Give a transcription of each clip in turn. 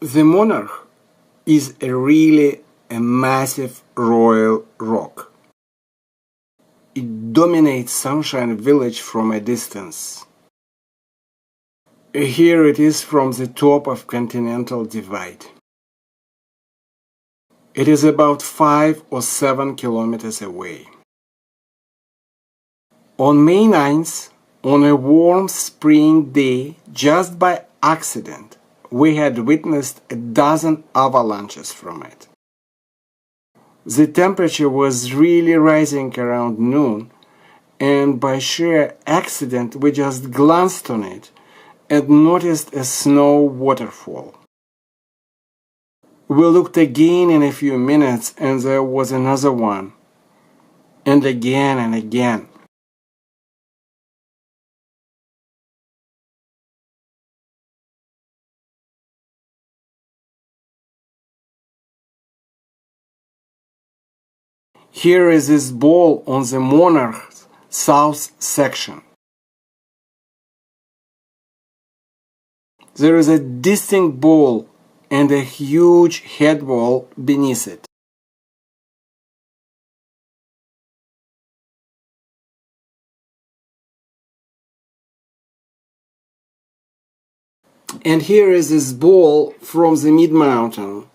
The Monarch is a massive royal rock. It dominates Sunshine Village from a distance. Here it is from the top of Continental Divide. It is about 5 or 7 kilometers away. On May 9th, on a warm spring day, just by accident, we had witnessed a dozen avalanches from it. The temperature was really rising around noon, and by sheer accident we just glanced on it and noticed a snow waterfall. We looked again in a few minutes and there was another one, and again and again. Here is this ball on the Monarch's south section. There is a distinct ball and a huge head wall beneath it. And here is this ball from the mid-mountain,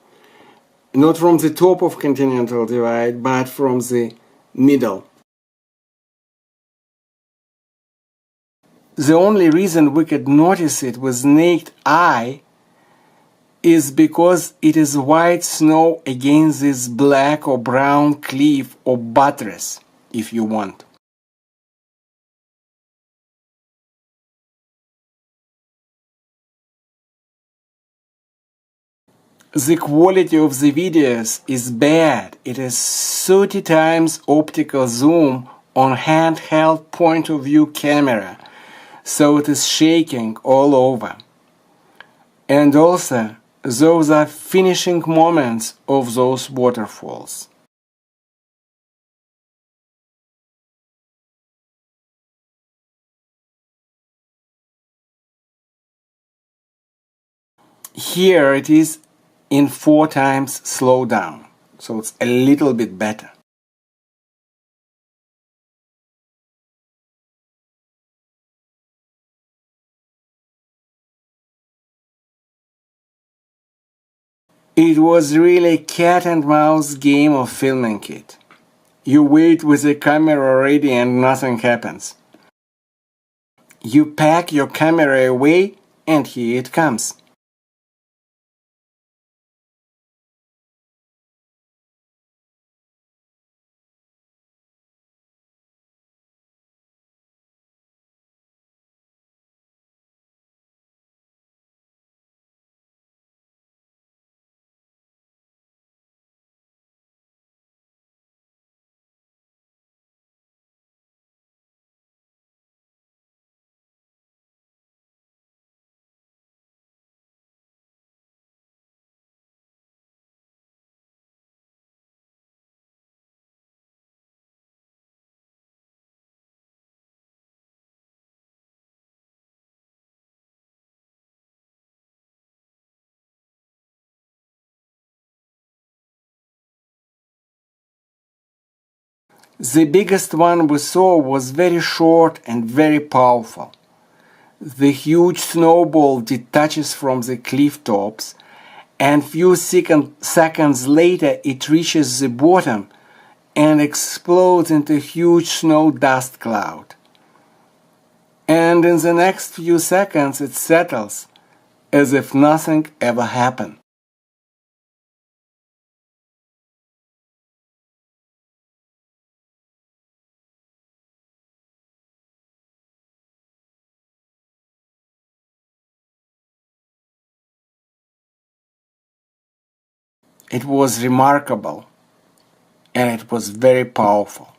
not from the top of Continental Divide, but from the middle. The only reason we could notice it with naked eye is because it is white snow against this black or brown cliff or buttress, if you want. The quality of the videos is bad. It is 30 times optical zoom on handheld point-of-view camera, so it is shaking all over. And also, those are finishing moments of those waterfalls. Here it is in 4 times slowdown, so it's a little bit better. It was really a cat and mouse game of filming it. You wait with the camera ready and nothing happens. You pack your camera away and here it comes. The biggest one we saw was very short and very powerful. The huge snowball detaches from the cliff tops, and few seconds later it reaches the bottom and explodes into a huge snow dust cloud. And in the next few seconds it settles, as if nothing ever happened. It was remarkable, and it was very powerful.